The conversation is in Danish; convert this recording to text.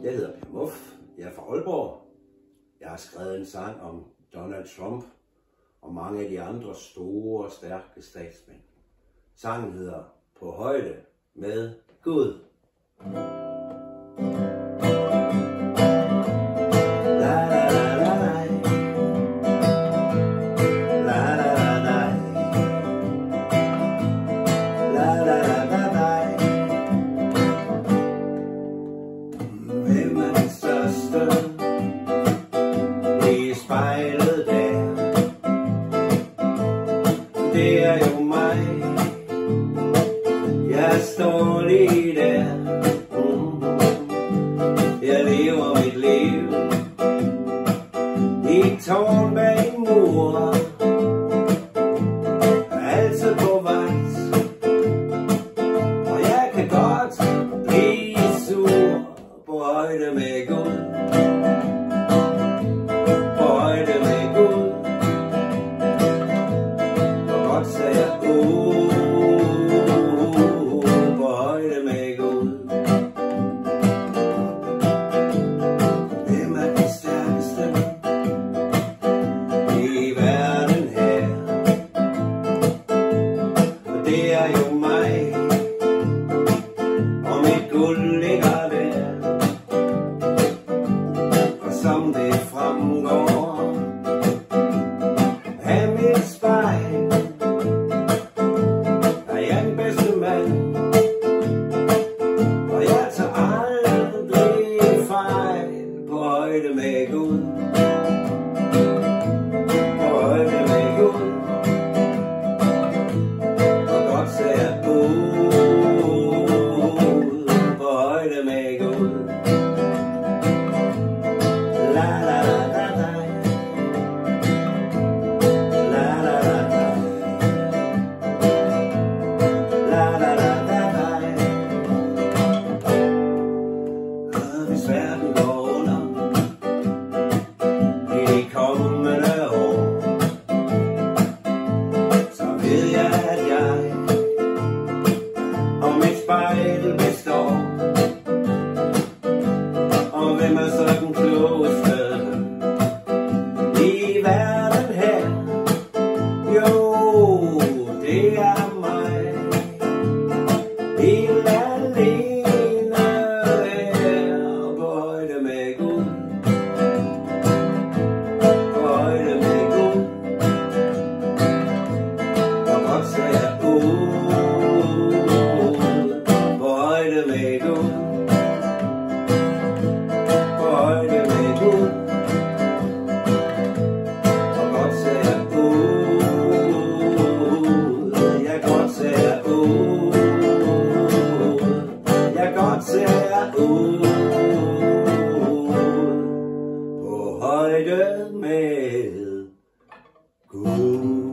Jeg hedder Per Muff. Jeg er fra Aalborg. Jeg har skrevet en sang om Donald Trump og mange af de andre store og stærke statsmænd. Sangen hedder På højde med Gud. Hvem er den største i spejlet der? Det er jo mig. Jeg står lige der. Jeg lever mit liv i et tårn bag en mur. Altid på vagt, og jeg kan godt blive sur. På højde med Gud, på højde med Gud, og godt sagde jeg på højde med Gud. Hvem er den stærkeste i verden her? Og det er jo mig, og mit guld ligger der. Som det fremgår af mit spejl, er jeg den bedste mand, og jeg tager aldrig fejl. På højde med Gud, på højde med Gud, og godt sagde jeg på højde med Gud. Hvis verden går under i de kommende år, så ved jeg, at jeg og mit spejl består. Og hvem er så den klogeste i verden her? Jo, det er mig. Helt alene her. På højde med Gud, på højde med Gud, og godt sagde jeg på højde med Gud, på højde med Gud, og godt sagde jeg jeg godt sagde jeg godt sagde jeg på højde med Gud.